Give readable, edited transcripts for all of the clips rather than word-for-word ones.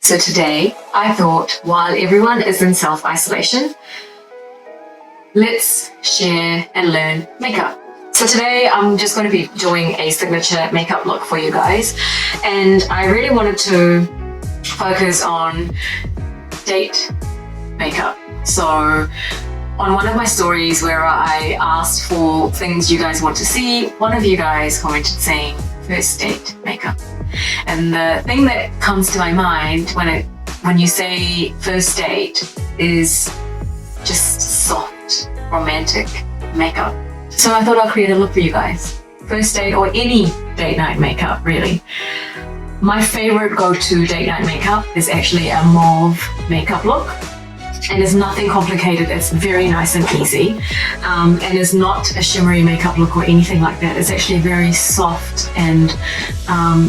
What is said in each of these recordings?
So today I thought while everyone is in self-isolation, let's share and learn makeup. So today I'm just going to be doing a signature makeup look for you guys, and I really wanted to focus on date makeup. So on one of my stories where I asked for things you guys want to see, one of you guys commented saying first date makeup. And the thing that comes to my mind when you say first date is just soft, romantic makeup. So I thought I'll create a look for you guys. First date or any date night makeup, really. My favorite go-to date night makeup is actually a mauve makeup look. And it's nothing complicated, it's very nice and easy. And it's not a shimmery makeup look or anything like that. It's actually very soft and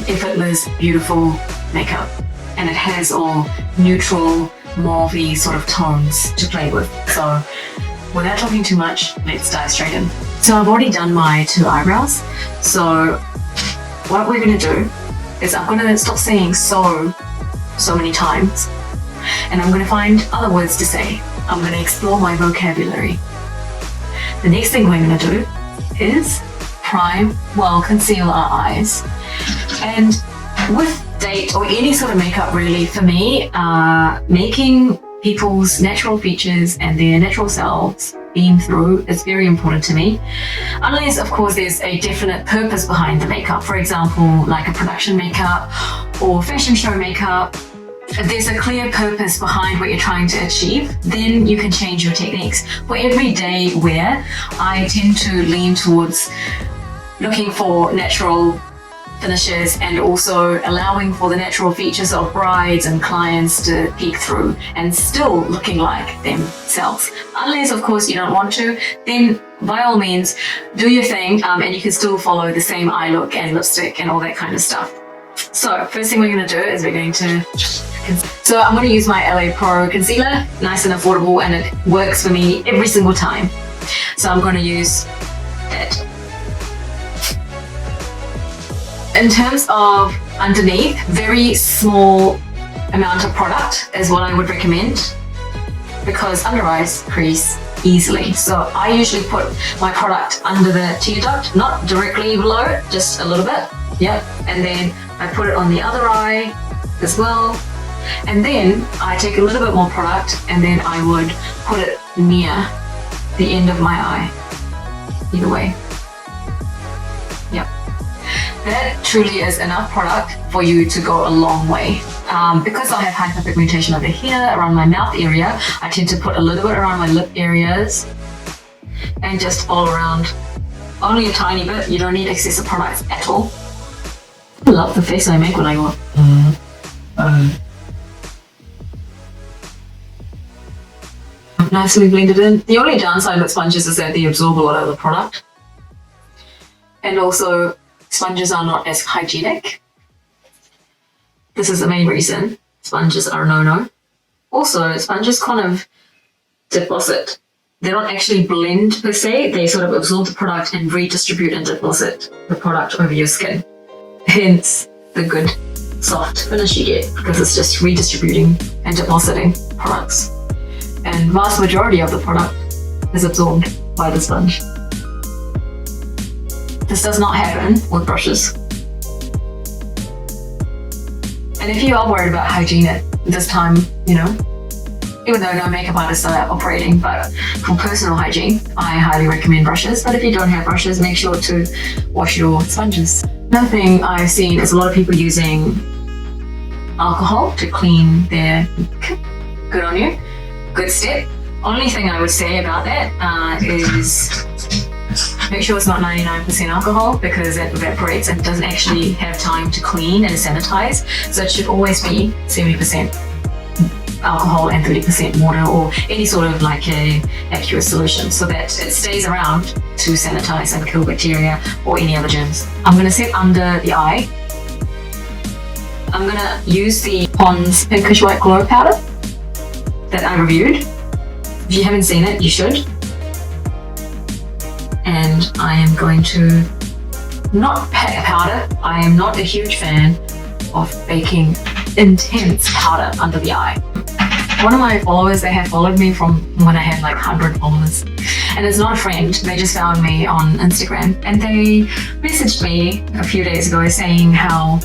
effortless, beautiful makeup. And it has all neutral, mauve-y sort of tones to play with. So without talking too much, let's dive straight in. So I've already done my 2 eyebrows. So what we're gonna do is I'm gonna stop saying so many times. And I'm going to find other words to say. I'm going to explore my vocabulary. The next thing we're going to do is conceal our eyes. And with date or any sort of makeup really, for me, making people's natural features and their natural selves beam through is very important to me. Unless, of course, there's a definite purpose behind the makeup. For example, like a production makeup or fashion show makeup. If there's a clear purpose behind what you're trying to achieve, then you can change your techniques. For everyday wear, I tend to lean towards looking for natural finishes and also allowing for the natural features of brides and clients to peek through and still looking like themselves. Unless, of course, you don't want to, then by all means, do your thing and you can still follow the same eye look and lipstick and all that kind of stuff. So first thing we're going to do is I'm going to use my LA Pro concealer, nice and affordable, and it works for me every single time. So I'm going to use it. In terms of underneath, very small amount of product is what I would recommend because under eyes crease easily. So I usually put my product under the tear duct, not directly below it, just a little bit. Yep, and then I put it on the other eye as well. And then I take a little bit more product and then I would put it near the end of my eye. Either way. Yep. That truly is enough product for you to go a long way. Because I have hyperpigmentation over here, around my mouth area, I tend to put a little bit around my lip areas and just all around. Only a tiny bit, you don't need excessive products at all. I love the face I make when I go nicely blended in. The only downside with sponges is that they absorb a lot of the product. And also, sponges are not as hygienic. This is the main reason sponges are a no-no. Also, sponges kind of deposit. They don't actually blend per se, they sort of absorb the product and redistribute and deposit the product over your skin. Hence the good soft finish you get because it's just redistributing and depositing products. And vast majority of the product is absorbed by the sponge. This does not happen with brushes. And if you are worried about hygiene at this time, even though no makeup artists are operating, but for personal hygiene, I highly recommend brushes. But if you don't have brushes, make sure to wash your sponges. Another thing I've seen is a lot of people using alcohol to clean their good on you. Good step. Only thing I would say about that is make sure it's not 99% alcohol because it evaporates and doesn't actually have time to clean and sanitize. So it should always be 70% alcohol and 30% water or any sort of like a aqueous solution so that it stays around to sanitize and kill bacteria or any other germs. I'm going to set under the eye. I'm going to use the Fawn's Pinkish White Glow Powder that I reviewed. If you haven't seen it, you should. And I am going to not pack powder. I am not a huge fan of baking intense powder under the eye. One of my followers, they had followed me from when I had like 100 followers. And it's not a friend, they just found me on Instagram. And they messaged me a few days ago saying how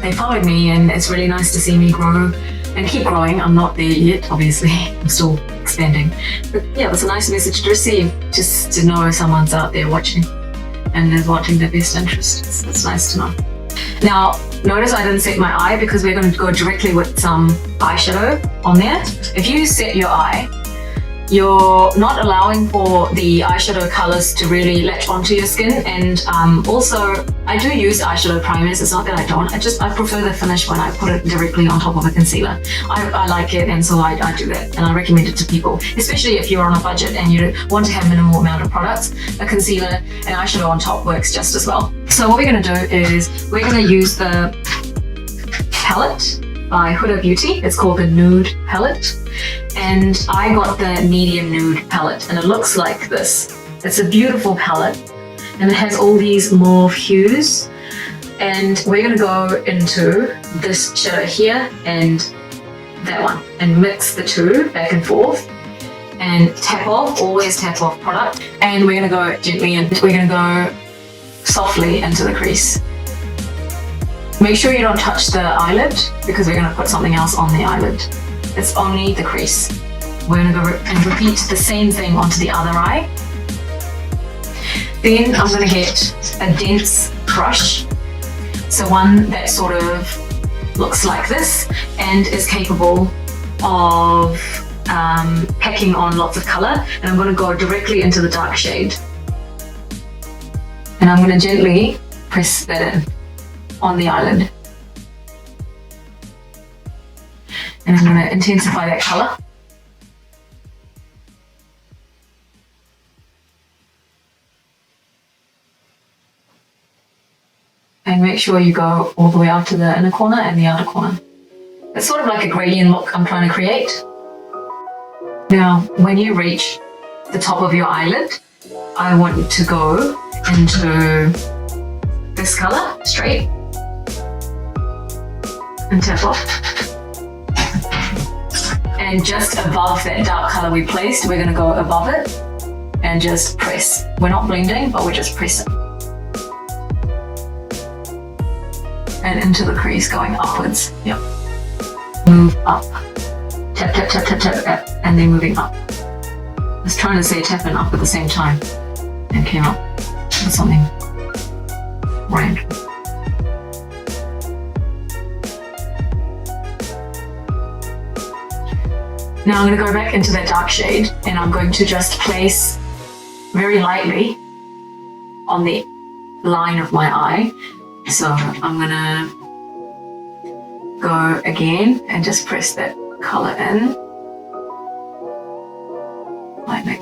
they followed me and it's really nice to see me grow and keep growing. I'm not there yet, obviously. I'm still expanding. But yeah, it was a nice message to receive, just to know someone's out there watching and is watching their best interest. It's nice to know. Now, notice I didn't set my eye because we're going to go directly with some eyeshadow on there. If you set your eye, you're not allowing for the eyeshadow colors to really latch onto your skin. And also, I do use eyeshadow primers. It's not that I don't. I prefer the finish when I put it directly on top of a concealer. I like it, and so I do that. And I recommend it to people, especially if you're on a budget and you want to have minimal amount of products. A concealer and eyeshadow on top works just as well. So what we're going to do is we're going to use the palette by Huda Beauty. It's called the Nude palette. And I got the medium nude palette, and it looks like this. It's a beautiful palette, and it has all these mauve hues. And we're going to go into this shadow here and that one, and mix the two back and forth, and tap off, always tap off product. And we're going to go gently, and we're going to go softly into the crease. Make sure you don't touch the eyelid because we're going to put something else on the eyelid. It's only the crease. We're going to go and repeat the same thing onto the other eye. Then I'm going to get a dense brush. So one that sort of looks like this and is capable of packing on lots of color. And I'm going to go directly into the dark shade. And I'm going to gently press that in on the eyelid. And I'm going to intensify that color. And make sure you go all the way out to the inner corner and the outer corner. It's sort of like a gradient look I'm trying to create. Now, when you reach the top of your eyelid, I want you to go into this color, straight, and tap off. And just above that dark color we placed, we're going to go above it and just press. We're not blending, but we're just pressing. And into the crease, going upwards. Yep. Move up. Tap, tap, tap, tap, tap, and then moving up. I was trying to say tap and up at the same time and came up with something random. Now I'm going to go back into that dark shade and I'm going to just place very lightly on the line of my eye. So I'm going to go again and just press that color in lightly.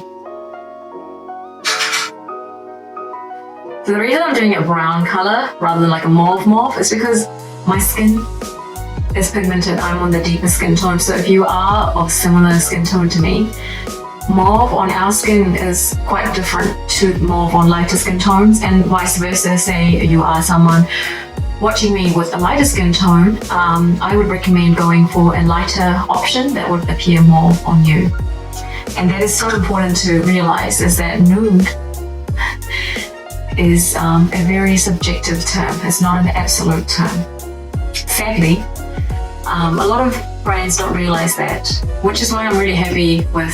So the reason I'm doing a brown color rather than like a mauve is because my skin is pigmented. I'm on the deeper skin tone. So if you are of similar skin tone to me, mauve on our skin is quite different to mauve on lighter skin tones, and vice versa. Say you are someone watching me with a lighter skin tone, I would recommend going for a lighter option that would appear more on you. And that is so important to realize, is that nude is a very subjective term. It's not an absolute term. Sadly, a lot of brands don't realize that, which is why I'm really happy with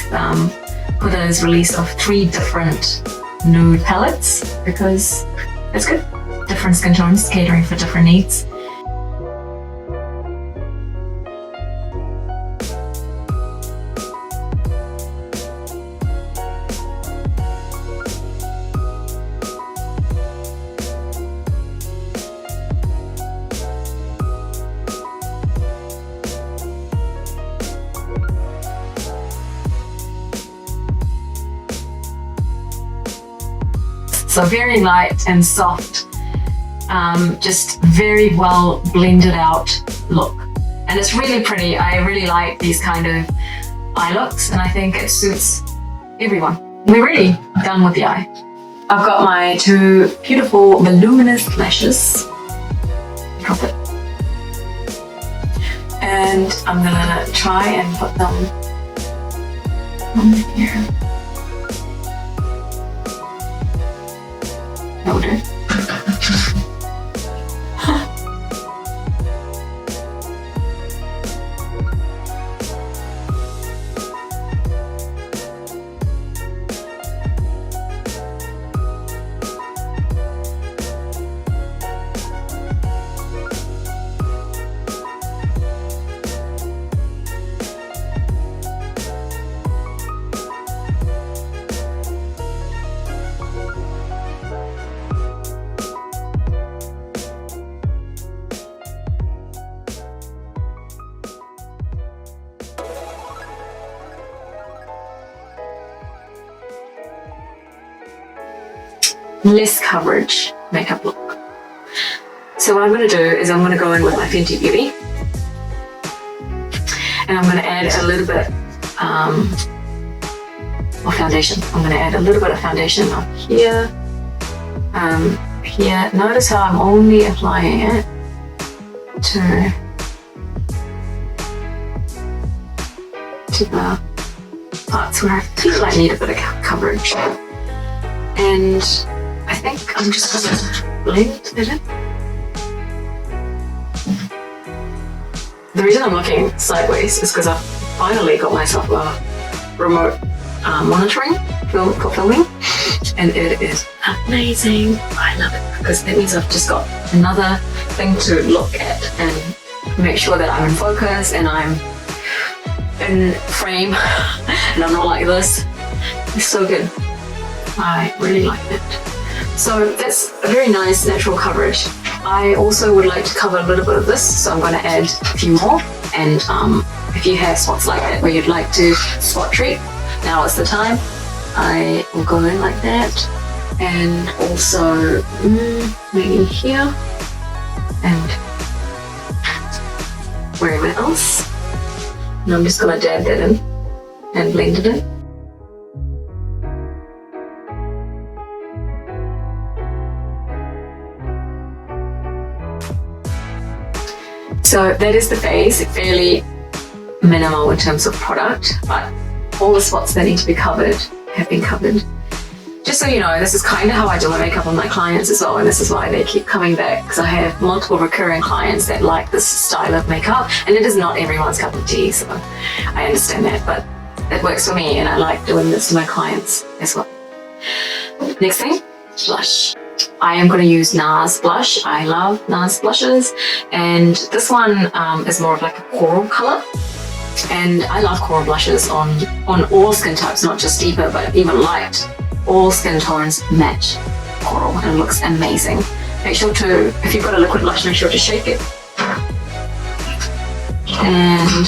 Huda's release of 3 different nude palettes, because it's good. Different skin tones, catering for different needs. So very light and soft, just very well blended out look. And it's really pretty. I really like these kind of eye looks, and I think it suits everyone. We're really done with the eye. I've got my 2 beautiful voluminous lashes. Drop it. And I'm gonna try and put them on here. That'll do. Less coverage makeup look. So what I'm going to do is I'm going to go in with my Fenty Beauty, and I'm going to add a little bit of foundation. I'm going to add a little bit of foundation up here, here. Notice how I'm only applying it to the parts where I feel I need a bit of coverage. And I think I'm just going to blend it in. The reason I'm looking sideways is because I've finally got myself a remote monitoring for filming, and it is amazing. I love it because that means I've just got another thing to look at and make sure that I'm in focus and I'm in frame and I'm not like this. It's so good. I really like it. So that's a very nice natural coverage. I also would like to cover a little bit of this, so I'm going to add a few more. And if you have spots like that where you'd like to spot treat, now is the time. I will go in like that, and also maybe here and wherever else. And I'm just going to dab that in and blend it in. So that is the base, fairly minimal in terms of product, but all the spots that need to be covered have been covered. Just so you know, this is kind of how I do my makeup on my clients as well, and this is why they keep coming back, because I have multiple recurring clients that like this style of makeup, and it is not everyone's cup of tea, so I understand that, but it works for me, and I like doing this to my clients as well. Next thing, blush. I am going to use NARS blush. I love NARS blushes, and this one is more of like a coral color, and I love coral blushes on all skin types, not just deeper but even light. All skin tones match coral and it looks amazing. Make sure to, if you've got a liquid blush, make sure to shake it and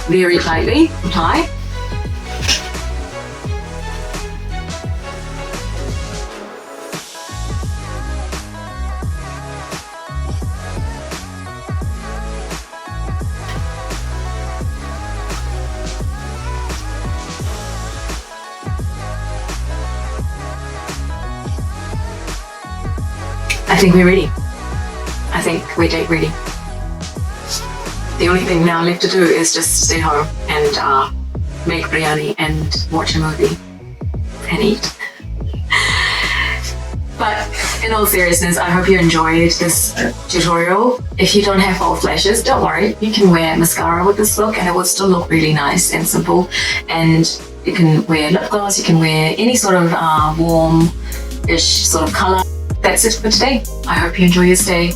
very lightly apply. I think we're ready. I think we're date ready. The only thing now left to do is just stay home and make biryani and watch a movie and eat. But in all seriousness, I hope you enjoyed this tutorial. If you don't have false lashes, don't worry. You can wear mascara with this look and it will still look really nice and simple. And you can wear lip gloss, you can wear any sort of warm-ish sort of color. That's it for today. I hope you enjoy your stay,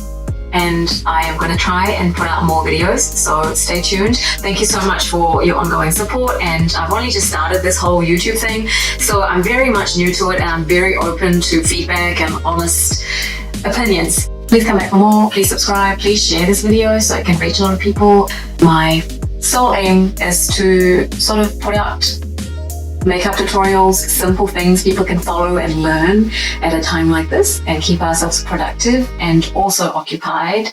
and I am going to try and put out more videos, so stay tuned. Thank you so much for your ongoing support, and I've only just started this whole YouTube thing, so I'm very much new to it and I'm very open to feedback and honest opinions. Please come back for more, please subscribe, please share this video so it can reach a lot of people. My sole aim is to sort of put out makeup tutorials, simple things people can follow and learn at a time like this, and keep ourselves productive and also occupied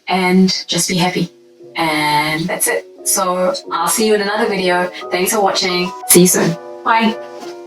and just be happy. And that's it. So I'll see you in another video. Thanks for watching. See you soon. Bye.